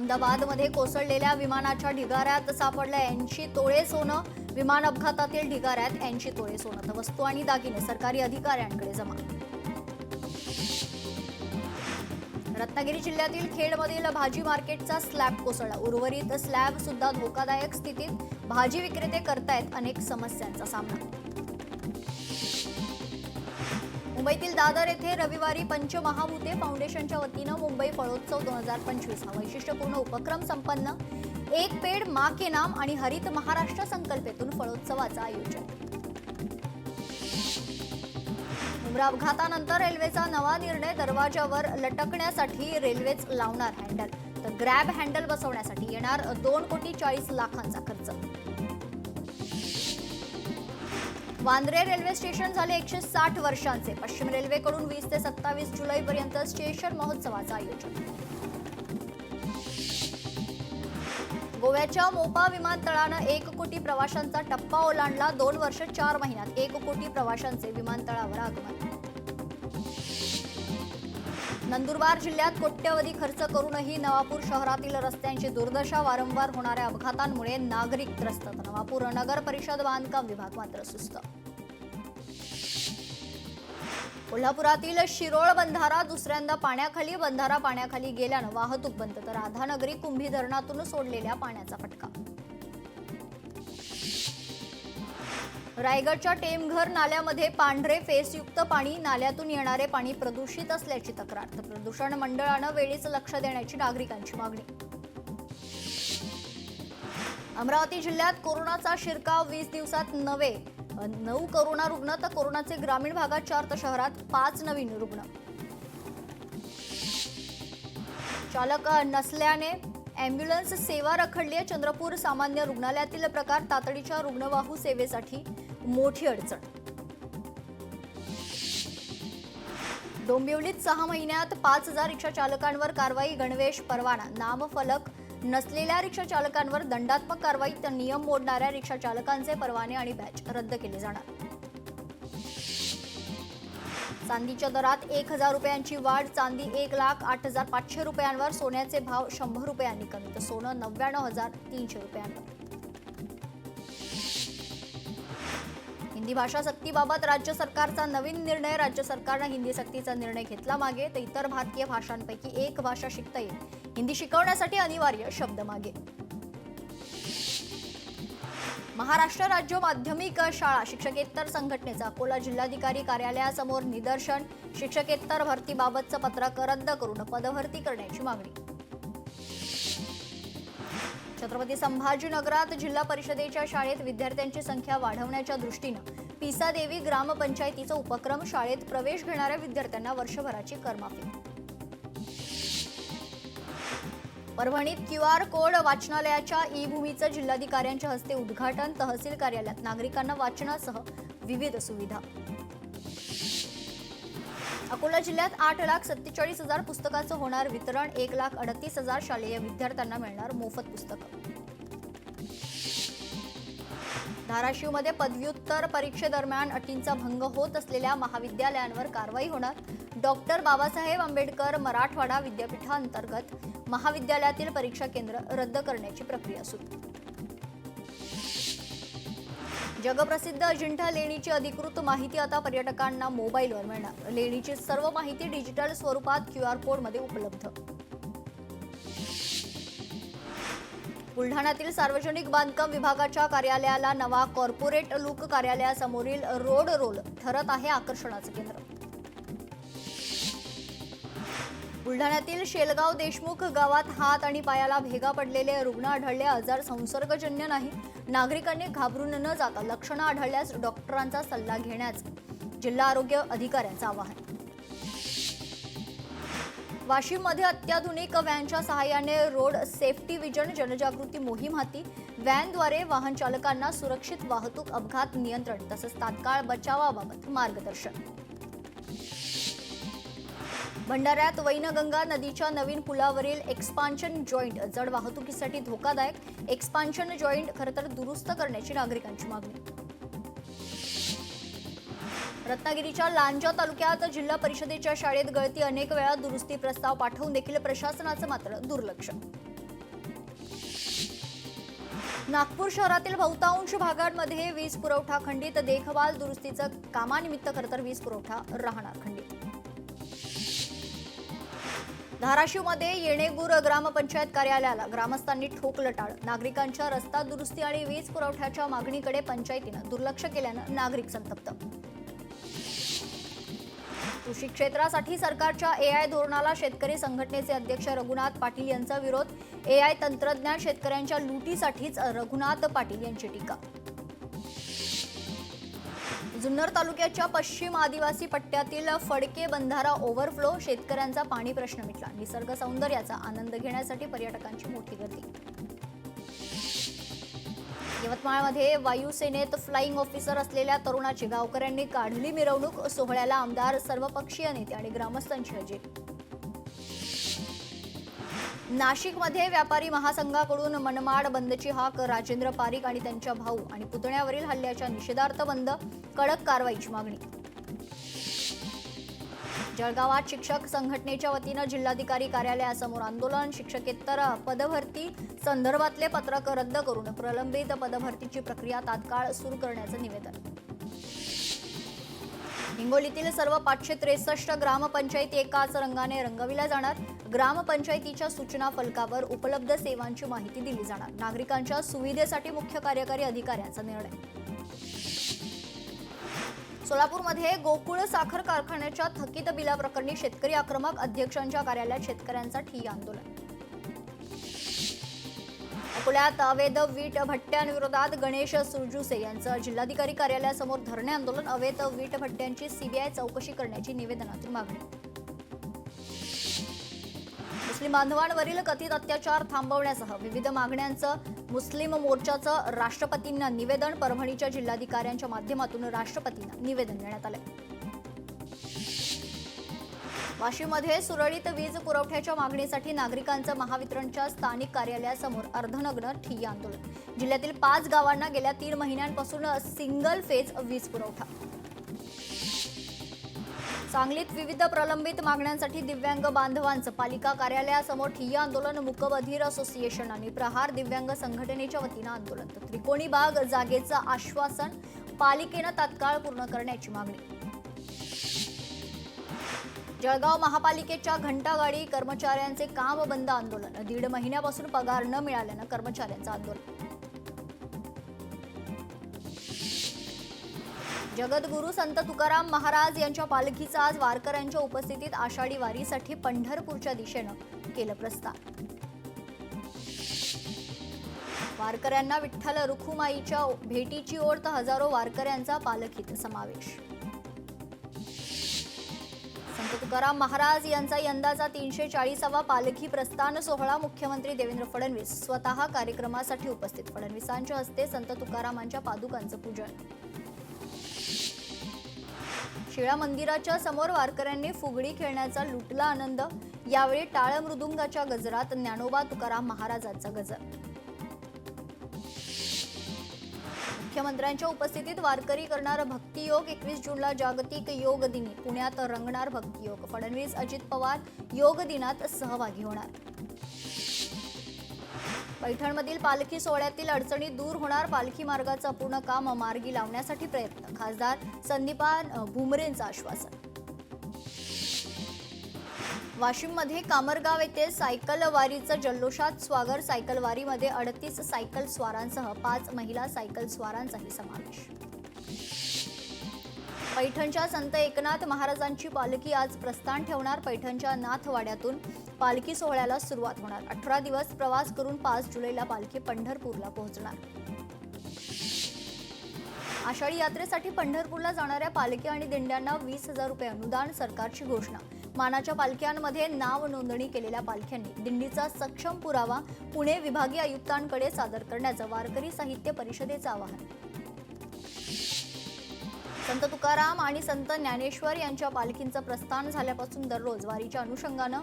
अहमदाबादमध्ये कोसळलेल्या विमानाच्या ढिगाऱ्यात सापडलं 80 तोळे सोनं. विमान अपघातातील ढिगाऱ्यात 80 तोळे सोनं तर वस्तू आणि दागिने सरकारी अधिकाऱ्यांकडे जमा. रत्नागिरी जिल्ह्यातील खेडमधील भाजी मार्केटचा स्लॅब कोसळला. उर्वरित स्लॅब सुद्धा धोकादायक स्थितीत. भाजी विक्रेते करतायत अनेक समस्यांचा सामना. मुंबईतील दादर येथे रविवारी पंचमहाभूते फाउंडेशनच्या वतीनं मुंबई फळोत्सव 2025 हा वैशिष्ट्यपूर्ण उपक्रम संपन्न. एक पेड मां के नाम आणि हरित महाराष्ट्र संकल्पेतून फळोत्सवाचं आयोजन. मुंब्रा अपघातानंतर रेल्वेचा नवा निर्णय. दरवाजावर लटकण्यासाठी रेल्वेच लावणार हँडल तर ग्रॅब हँडल बसवण्यासाठी येणार 2,40,40,00,000चा खर्च. वांद्रे रेल्वे स्टेशन झाले 160 वर्षांचे. पश्चिम रेल्वेकडून 20 ते 27 जुलैपर्यंत स्टेशन महोत्सवाचं आयोजन. गोव्याच्या मोपा विमानतळानं 1 कोटी प्रवाशांचा टप्पा ओलांडला. 2 वर्ष 4 महिन्यात 1 कोटी प्रवाशांचे विमानतळावर आगमन. नंदुरबार जिल्ह्यात कोट्यवधी खर्च करूनही नवापूर शहरातील रस्त्यांची दुर्दशा. वारंवार होणाऱ्या अपघातांमुळे नागरिक त्रस्त. नवापूर नगर परिषद बांधकाम विभाग मात्र सुस्त. कोल्हापुरातील शिरोळ बंधारा दुसऱ्यांदा पाण्याखाली. बंधारा पाण्याखाली गेल्यानं वाहतूक बंद तर राधानगरी कुंभी धरणातून सोडलेल्या पाण्याचा फटका. रायगडच्या टेमघर नाल्यामध्ये पांढरे फेसयुक्त पाणी. नाल्यातून येणारे पाणी प्रदूषित असल्याची तक्रार तर प्रदूषण मंडळानं वेळीच लक्ष देण्याची नागरिकांची मागणी. अमरावती जिल्ह्यात कोरोनाचा शिरकाव. 20 दिवसात 9 कोरोना रुग्ण तर कोरोनाचे ग्रामीण भागात 4 तर शहरात 5 नवीन रुग्ण. चालक नसल्याने अँब्युलन्स सेवा रखडली. चंद्रपूर सामान्य रुग्णालयातील प्रकार. तातडीच्या रुग्णवाहू सेवेसाठी मोठी अडचण. डोंबिवलीत 6 महिन्यात 5,000 रिक्षा चालकांवर कारवाई. गणवेश परवाना नामफलक नसलेल्या रिक्षा चालकांवर दंडात्मक कारवाई तर नियम मोडणाऱ्या रिक्षा चालकांचे परवाने आणि बॅच रद्द केले जाणार. चांदीच्या दरात 1,000 रुपयांची वाढ. चांदी 1,08,500 रुपयांवर. सोन्याचे भाव 100 रुपयांनी कमी तर सोनं 99,300 रुपयांवर. हिंदी भाषा सक्तीबाबत राज्य सरकारचा नवीन निर्णय. राज्य सरकारनं हिंदी सक्तीचा निर्णय घेतला मागे तर इतर भारतीय भाषांपैकी एक भाषा शिकता येईल. हिंदी शिकवण्यासाठी अनिवार्य शब्द मागे. महाराष्ट्र राज्य माध्यमिक शाळा शिक्षकेतर संघटनेचा अकोला जिल्हाधिकारी कार्यालयासमोर निदर्शन. शिक्षकेतर भरतीबाबतचं पत्रक रद्द करून पदभरती करण्याची मागणी. छत्रपती संभाजीनगरात जिल्हा परिषदेच्या शाळेत विद्यार्थ्यांची संख्या वाढवण्याच्या दृष्टीनं पिसादेवी ग्रामपंचायतीचा उपक्रम. शाळेत प्रवेश घेणाऱ्या विद्यार्थ्यांना वर्षभराची करमाफी. परभणीत QR कोड वाचनालयाच्या ई-भूमीचं जिल्हाधिकाऱ्यांच्या हस्ते उद्घाटन. तहसील कार्यालयात नागरिकांना वाचनासह विविध सुविधा. अकोला जिल्ह्यात 8,47,000 पुस्तकांचं होणार वितरण. 1,38,000 शालेय विद्यार्थ्यांना मिळणार मोफत पुस्तकं. धाराशिवमध्ये पदव्युत्तर परीक्षेदरम्यान अटींचा भंग होत असलेल्या महाविद्यालयांवर कारवाई होणार. डॉक्टर बाबासाहेब आंबेडकर मराठवाडा विद्यापीठांतर्गत महाविद्यालयातील परीक्षा केंद्र रद्द करण्याची प्रक्रिया सुरू. जगप्रसिद्ध अजिंठा लेणीची अधिकृत माहिती आता पर्यटकांना मोबाईलवर मिळणार. लेणीची सर्व माहिती डिजिटल स्वरूपात QR कोडमध्ये उपलब्ध. बुलढाण्यातील सार्वजनिक बांधकाम विभागाच्या कार्यालयाला नवा कॉर्पोरेट लुक. कार्यालयासमोरील रोड रोल ठरत आहे आकर्षणाचं केंद्र. बुलढाण्यातील शेलगाव देशमुख गावात हात आणि पायाला भेगा पडलेले रुग्ण आढळले. आजार संसर्गजन्य नाही. नागरिकांनी घाबरून न जाता लक्षणं आढळल्यास डॉक्टरांचा सल्ला घेण्याचं जिल्हा आरोग्य अधिकाऱ्यांचं आवाहन. वाशिममध्ये अत्याधुनिक व्हॅनच्या सहाय्याने रोड सेफ्टी विजन जनजागृती मोहीम हाती. व्हॅनद्वारे वाहन चालकांना सुरक्षित वाहतूक अपघात नियंत्रण तसंच तात्काळ बचावाबाबत मार्गदर्शन. भंडाऱ्यात वैनगंगा नदीच्या नवीन पुलावरील एक्सपान्शन जॉईंट जड वाहतुकीसाठी धोकादायक. एक्सपान्शन जॉईंट खरं तर दुरुस्त करण्याची नागरिकांची मागणी. रत्नागिरीच्या लांजा तालुक्यात जिल्हा परिषदेच्या शाळेत गळती. अनेक वेळा दुरुस्ती प्रस्ताव पाठवून देखील प्रशासनाचं मात्र दुर्लक्ष. नागपूर शहरातील बहुतांश भागांमध्ये वीज पुरवठा खंडित. देखभाल दुरुस्तीचं कामानिमित्त खरतर वीज पुरवठा राहणार खंडित. धाराशिवमध्ये येणेगूर ग्रामपंचायत कार्यालयाला ग्रामस्थांनी ठोकलं टाळ. नागरिकांच्या रस्ता दुरुस्ती आणि वीज पुरवठ्याच्या मागणीकडे पंचायतीनं दुर्लक्ष केल्यानं नागरिक संतप्त. कृषी क्षेत्रासाठी सरकारच्या एआय धोरणाला शेतकरी संघटनेचे अध्यक्ष रघुनाथ पाटील यांचा विरोध. एआय तंत्रज्ञान शेतकऱ्यांच्या लुटीसाठीच. रघुनाथ पाटील यांची टीका. जुन्नर तालुक्याच्या पश्चिम आदिवासी पट्ट्यातील फडके बंधारा ओव्हरफ्लो. शेतकऱ्यांचा पाणी प्रश्न मिटला. निसर्ग सौंदर्याचा आनंद घेण्यासाठी पर्यटकांची मोठी गर्दी. यवतमाळमध्ये वायुसेनेत फ्लाइंग ऑफिसर असलेल्या तरुणाची गावकऱ्यांनी काढली मिरवणूक. सोहळ्याला आमदार, सर्वपक्षीय नेते आणि ग्रामस्थांची हजेरी. नाशिकमध्ये व्यापारी महासंघाकडून मनमाड बंदची हाक. राजेंद्र पारिक आणि त्यांच्या भाऊ आणि पुतण्यावरील हल्ल्याच्या निषेधार्थ बंद. कडक कारवाईची मागणी. जळगावात शिक्षक संघटनेच्या वतीनं जिल्हाधिकारी कार्यालयासमोर आंदोलन. शिक्षकेतर पदभरती संदर्भातले पत्रक रद्द करून प्रलंबित पदभरतीची प्रक्रिया तात्काळ सुरू करण्याचं निवेदन. हिंगोलीतील सर्व 563 ग्रामपंचायती एकाच रंगाने रंगविल्या जाणार. ग्रामपंचायतीच्या सूचना फलकावर उपलब्ध सेवांची माहिती दिली जाणार. नागरिकांच्या सुविधेसाठी मुख्य कार्यकारी अधिकाऱ्यांचा निर्णय. सोलापूरमध्ये गोकुळ साखर कारखान्याच्या थकीत बिलाप्रकरणी शेतकरी आक्रमक. अध्यक्षांच्या कार्यालयात शेतकऱ्यांचा ठिय्या आंदोलन. अकोल्यात अवैध वीट भट्ट्यांविरोधात गणेश सुरजुसे यांचं जिल्हाधिकारी कार्यालयासमोर धरणे आंदोलन. अवैध वीट भट्ट्यांची सीबीआय चौकशी करण्याची निवेदनातून मागणी. मुस्लिम बांधवांवरील कथित अत्याचार थांबवण्यासह विविध मागण्यांचं मुस्लिम मोर्चाचं राष्ट्रपतींना निवेदन. परभणीच्या जिल्हाधिकाऱ्यांच्या माध्यमातून राष्ट्रपतींना निवेदन देण्यात आलं. वाशिममध्ये सुरळीत वीज पुरवठ्याच्या मागणीसाठी नागरिकांचं महावितरणच्या स्थानिक कार्यालयासमोर अर्धनग्न ठिय्या आंदोलन. जिल्ह्यातील 5 गावांना गेल्या 3 महिन्यांपासून सिंगल फेज वीज पुरवठा. सांगलीत विविध प्रलंबित मागण्यांसाठी दिव्यांग बांधवांचं पालिका कार्यालयासमोर ठिय्या आंदोलन. मूकबधीर असोसिएशन आणि प्रहार दिव्यांग संघटनेच्या वतीनं आंदोलन. त्रिकोणी बाग जागेचं आश्वासन पालिकेनं तात्काळ पूर्ण करण्याची मागणी. जळगाव महापालिकेच्या घंटागाडी कर्मचाऱ्यांचे काम बंद आंदोलन. 1.5 महिन्यापासून पगार न मिळाल्यानं कर्मचाऱ्यांचं आंदोलन. जगद्गुरू संत तुकाराम महाराज यांच्या पालखीचं आज वारकऱ्यांच्या उपस्थितीत आषाढी वारीसाठी पंढरपूरच्या दिशेनं केलं प्रस्थान. वारकऱ्यांना विठ्ठल रुखुमाईच्या भेटीची ओढ. हजारो वारकऱ्यांचा पालखीत समावेश. संत तुकाराम महाराज यांचा यंदाचा 340वा पालखी प्रस्थान सोहळा. मुख्यमंत्री देवेंद्र फडणवीस स्वतः कार्यक्रमासाठी उपस्थित. फडणवीसांच्या हस्ते संत तुकारामांच्या पादुकांचं पूजन. शिळा मंदिराच्या समोर वारकऱ्यांनी फुगडी खेळण्याचा लुटला आनंद. यावेळी टाळ मृदुंगाच्या गजरात ज्ञानोबा तुकाराम महाराजांचा गजर. मुख्यमंत्र्यांच्या उपस्थितीत वारकरी करणार भक्तियोग. 21 जूनला जागतिक योग दिनी पुण्यात रंगणार भक्तियोग. फडणवीस, अजित पवार योग दिनात सहभागी होणार. पैठणमधील पालखी सोहळ्यातील अडचणी दूर होणार. पालखी मार्गाचं अपूर्ण काम मार्गी लावण्यासाठी प्रयत्न. खासदार संदीपान भुमरेंचं आश्वासन. वाशिममध्ये कामरगाव येथे सायकल वारीचं जल्लोषात स्वागत. सायकल वारीमध्ये 38 सायकल स्वारांसह 5 महिला सायकल स्वारांचाही समावेश. पैठणच्या संत एकनाथ महाराजांची पालखी आज प्रस्थान ठेवणार. पैठणच्या नाथवाड्यातून पालखी सोहळ्याला सुरुवात होणार. 18 दिवस प्रवास करून 5 जुलैला पालखी पंढरपूरला पोहोचणार. आषाढी यात्रेसाठी पंढरपूरला जाणाऱ्या पालखी आणि दिंड्यांना 20,000 रुपये अनुदान. सरकारची घोषणा. मानाच्या पालख्यांमध्ये नाव नोंदणी केलेल्या पालख्यांनी दिंडीचा सक्षम पुरावा पुणे विभागीय आयुक्तांकडे सादर करण्याचं वारकरी साहित्य परिषदेचं आवाहन. संत तुकाराम आणि संत ज्ञानेश्वर यांच्या पालखींचं प्रस्थान झाल्यापासून दररोज वारीच्या अनुषंगानं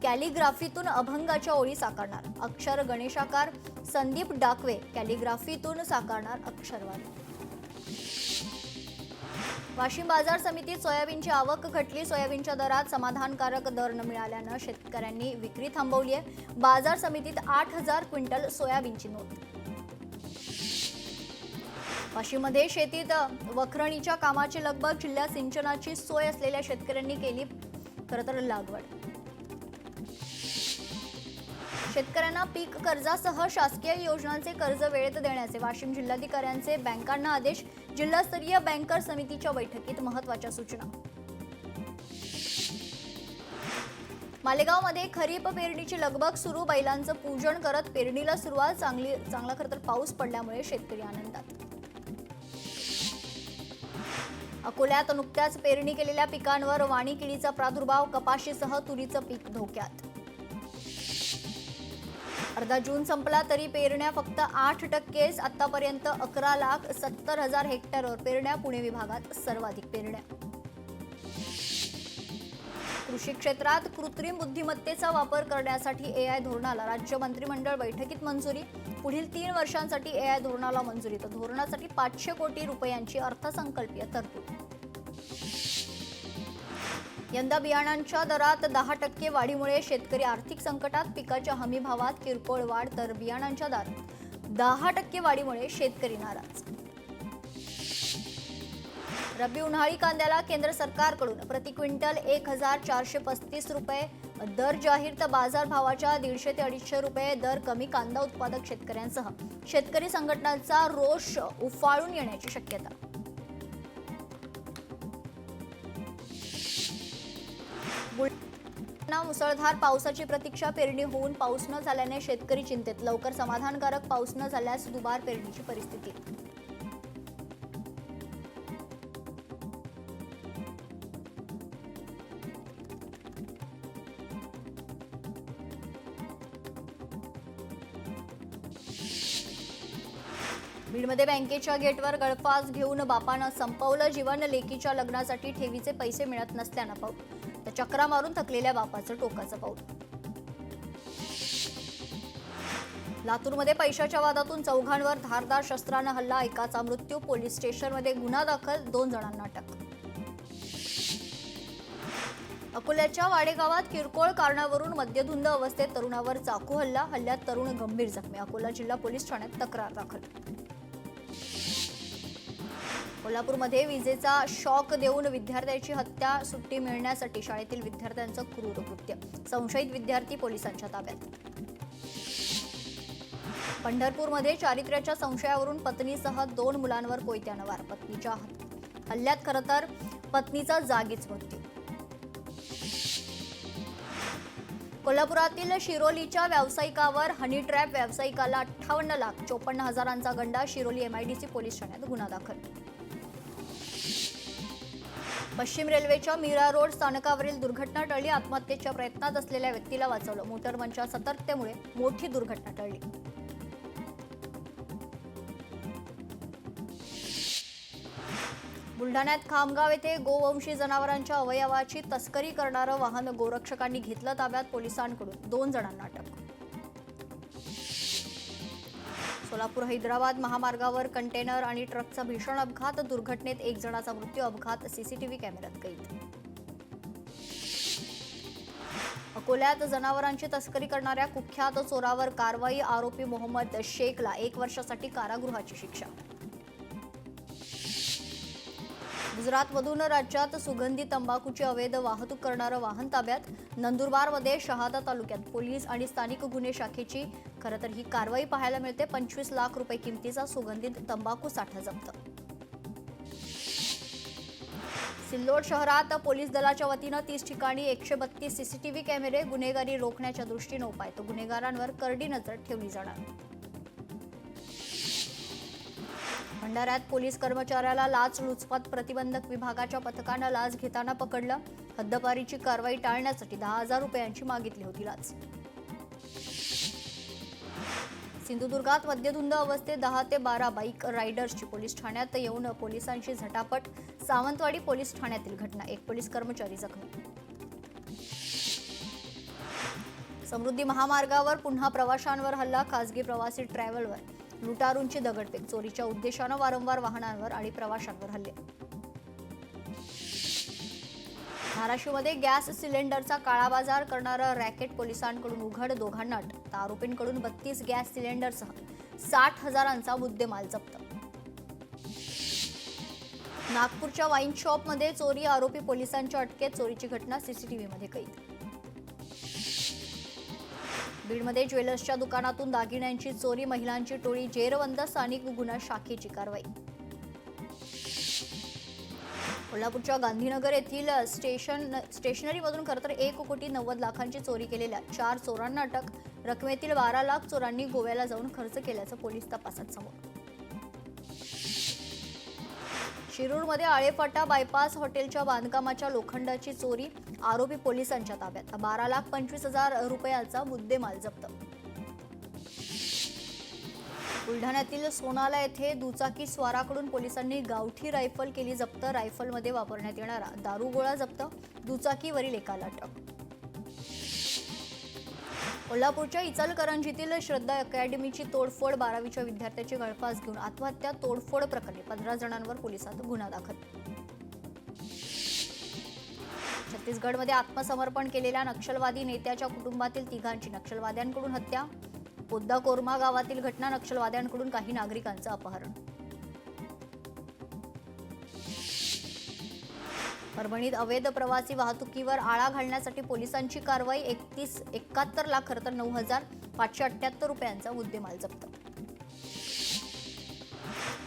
कॅलिग्राफीतून अभंगाच्या ओळी साकारणार. अक्षर गणेशाकार. संदीप डाकवे कॅलिग्राफीतून साकारणार अक्षरवारी. वाशिम बाजार समितीत सोयाबीनची आवक घटली. सोयाबीनच्या दरात समाधानकारक दर न मिळाल्यानं शेतकऱ्यांनी विक्री थांबवली आहे. बाजार समितीत 8,000 क्विंटल सोयाबीनची नोंद. वाशिममध्ये शेतीत वखरणीच्या कामाची लगबग. जिल्ह्यात सिंचनाची सोय असलेल्या शेतकऱ्यांनी केली खरं तर लागवड. शेतकऱ्यांना पीक कर्जासह शासकीय योजनांचे कर्ज वेळेत देण्याचे वाशिम जिल्हाधिकाऱ्यांचे बँकांना आदेश. जिल्हास्तरीय बँकर समितीच्या बैठकीत महत्त्वाच्या सूचना. मालेगावमध्ये खरीप पेरणीची लगबग सुरू. बैलांचं पूजन करत पेरणीला सुरुवात. चांगला खरं तर पाऊस पडल्यामुळे शेतकरी आनंदात. अकोल्यात नुकत्याच पेरणी केलेल्या पिकांवर वाणी किडीचा प्रादुर्भाव. कपाशीसह तुरीचं पीक धोक्यात. अर्धा जून संपला तरी पेरण्या फक्त 8%. आतापर्यंत 11,70,000 हेक्टरवर पेरण्या. पुणे विभागात सर्वाधिक पेरण्या. कृषी क्षेत्रात कृत्रिम बुद्धिमत्तेचा वापर करण्यासाठी एआय धोरणाला राज्य मंत्रिमंडळ बैठकीत मंजुरी. पुढील 3 वर्षांसाठी एआय धोरणाला मंजुरी. तर धोरणासाठी 500 कोटी रुपयांची अर्थसंकल्पीय तरतूद. यंदा बियाणांच्या दरात 10% वाढीमुळे शेतकरी आर्थिक संकटात. पिकाच्या हमी भावात किरकोळ वाढ तर बियाणांच्या दरात 10% वाढीमुळे शेतकरी नाराज. रब्बी उन्हाळी कांद्याला केंद्र सरकारकडून प्रति क्विंटल 1,435 रुपये दर जाहीर. तर बाजार भावाच्या 150 ते 250 रुपये दर कमी. कांदा उत्पादक शेतकऱ्यांसह शेतकरी संघटनांचा रोष उफाळून येण्याची शक्यता. मुसळधार पावसाची प्रतीक्षा. पेरणी होऊन पाऊस न झाल्याने शेतकरी चिंतेत. लवकर समाधानकारक पाऊस न झाल्यास दुबार पेरणीची परिस्थिती. बीडमध्ये बँकेच्या गेटवर गळफास घेऊन बापानं संपवलं जीवन. लेकीच्या लग्नासाठी ठेवीचे पैसे मिळत नसल्यानं पाऊल. तर चक्रा मारून थकलेल्या बापाचं टोकाचं पाऊल. लातूरमध्ये पैशाच्या वादातून चौघांवर धारदार शस्त्रानं हल्ला. एकाचा मृत्यू. पोलीस स्टेशनमध्ये गुन्हा दाखल. 2 जणांना अटक. अकोल्याच्या वाडेगावात किरकोळ कारणावरून मद्यधुंद अवस्थेत तरुणावर चाकू हल्ला. हल्ल्यात तरुण गंभीर जखमी. अकोला जिल्हा पोलीस ठाण्यात तक्रार दाखल. कोल्हापूरमध्ये विजेचा शॉक देऊन विद्यार्थ्याची हत्या. सुट्टी मिळण्यासाठी शाळेतील विद्यार्थ्यांचं क्रूर कृत्य. संशयित विद्यार्थी पोलिसांच्या ताब्यात. पंढरपूरमध्ये चारित्र्याच्या संशयावरून पत्नीसह 2 मुलांवर कोयत्यानं वार. पत्नीच्या हल्ल्यात खरं तर पत्नीचा जागीच मृत्यू. कोल्हापुरातील शिरोलीच्या व्यावसायिकावर हनी ट्रॅप. व्यावसायिकाला 58,54,000चा गंडा. शिरोली MIDC पोलीस ठाण्यात गुन्हा दाखल. पश्चिम रेल्वेच्या मीरा रोड स्थानकावरील दुर्घटना टळली. आत्महत्येच्या प्रयत्नात असलेल्या व्यक्तीला वाचवलं. मोटरमनच्या सतर्कतेमुळे मोठी दुर्घटना टळली. बुलढाण्यात खामगाव येथे गोवंशी जनावरांच्या अवयवाची तस्करी करणारं वाहन गोरक्षकांनी घेतलं ताब्यात. पोलिसांकडून 2 जणांना अटक. सोलापूर हैदराबाद महामार्गावर कंटेनर आणि ट्रकचा भीषण अपघात. दुर्घटनेत 1 जणाचा मृत्यू. अपघात CCTV कॅमेऱ्यात कैद. अकोल्यात जनावरांची तस्करी करणाऱ्या कुख्यात चोरावर कारवाई. आरोपी मोहम्मद शेखला 1 वर्षासाठी कारागृहाची शिक्षा. गुजरातमधून राज्यात सुगंधी तंबाखूची अवैध वाहतूक करणारं वाहन ताब्यात. नंदुरबारमध्ये शहादा तालुक्यात पोलीस आणि स्थानिक गुन्हे शाखेची खरं तर ही कारवाई पाहायला मिळते. 25 लाख रुपये किमतीचा सुगंधित तंबाखू साठा जप्त. सिल्लोड शहरात पोलीस दलाच्या वतीनं 30 ठिकाणी 132 CCTV कॅमेरे. गुन्हेगारी रोखण्याच्या दृष्टीनं उपाय. तर गुन्हेगारांवर करडी नजर ठेवली जाणार. भंडाऱ्यात पोलीस कर्मचाऱ्याला लाचलुचपत प्रतिबंधक विभागाच्या पथकानं लाच घेताना पकडलं. हद्दपारीची कारवाई टाळण्यासाठी 10,000 रुपयांची मागितली होती लाच. सिंधुदुर्गात मद्यधुंद अवस्थेत 10 ते 12 बाईक रायडर्सची पोलीस ठाण्यात येऊन पोलिसांची झटापट. सावंतवाडी पोलीस ठाण्यातील घटना. 1 पोलीस कर्मचारी जखमी. समृद्धी महामार्गावर पुन्हा प्रवाशांवर हल्ला. खासगी प्रवासी ट्रॅव्हलवर लुटारूंची दगडफेक. चोरीच्या उद्देशानं वारंवार वाहनांवर आणि प्रवाशांवर हल्ले. धाराशिवमध्ये गॅस सिलेंडरचा काळा बाजार करणारं रॅकेट पोलिसांकडून उघड. 2 जणांना अटक. आरोपींकडून 32 गॅस सिलेंडरसह 60,000चा मुद्देमाल जप्त. नागपूरच्या वाईन शॉपमध्ये चोरी, आरोपी पोलिसांच्या अटकेत. चोरीची घटना सीसीटीव्हीमध्ये कैद. बीडमध्ये ज्वेलर्सच्या दुकानातून दागिन्यांची चोरी, महिलांची टोळी जेरबंद. स्थानिक गुन्हा शाखेची कारवाई. कोल्हापूरच्या गांधीनगर येथील स्टेशनरीमधून खरं तर 1,90,00,000 चोरी केलेल्या 4 चोरांना अटक. रकमेतील 12 लाख चोरांनी गोव्याला जाऊन खर्च केल्याचं पोलीस तपासात समोर. शिरूरमध्ये आळेफाटा बायपास हॉटेलच्या बांधकामाच्या लोखंडाची चोरी, आरोपी पोलिसांच्या ताब्यात. 12,25,000 रुपयाचा मुद्देमाल जप्त. बुलढाण्यातील सोनाला येथे दुचाकी स्वाराकडून पोलिसांनी गावठी रायफल केली जप्त. रायफलमध्ये वापरण्यात येणारा दारुगोळा जप्त. दुचाकीवरील एकाला अटक. कोल्हापूरच्या इचलकरंजीतील श्रद्धा अकॅडमीची तोडफोड, 12वीच्या विद्यार्थ्याची गळफास घेऊन आत्महत्या. तोडफोड प्रकरणी 15 जणांवर पोलिसांत गुन्हा दाखल. छत्तीसगडमध्ये आत्मसमर्पण केलेल्या नक्षलवादी नेत्याच्या कुटुंबातील 3घांची नक्षलवाद्यांकडून हत्या. पोद्दा कोरमा गावातील घटना, नक्षलवाद्यांकडून काही नागरिकांचं अपहरण. परभणीत अवैध प्रवासी वाहतुकीवर आळा घालण्यासाठी पोलिसांची कारवाई. 71 लाख खरं तर 9,578 रुपयांचा मुद्देमाल जप्त.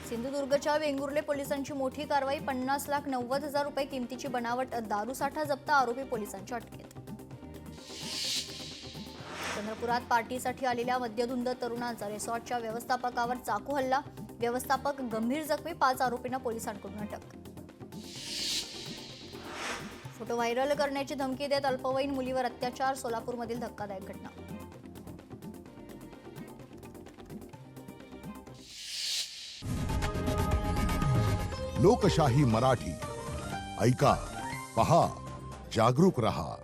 सिंधुदुर्गच्या वेंगुर्ले पोलिसांची मोठी कारवाई. 50,90,000 रुपये किमतीची बनावट दारूसाठा जप्त. आरोपी पोलिसांच्या अटकेत. चंद्रपुरात पार्टीसाठी आलेल्या मद्यधुंद तरुणांचा रिसॉर्टच्या व्यवस्थापकावर चाकू हल्ला. व्यवस्थापक गंभीर जखमी. 5 आरोपींना पोलिसांकडून अटक. फोटो व्हायरल करण्याची धमकी देत अल्पवयीन मुलीवर अत्याचार. सोलापूरमधील धक्कादायक घटना. लोकशाही मराठी ऐका, पहा, जागरूक रहा.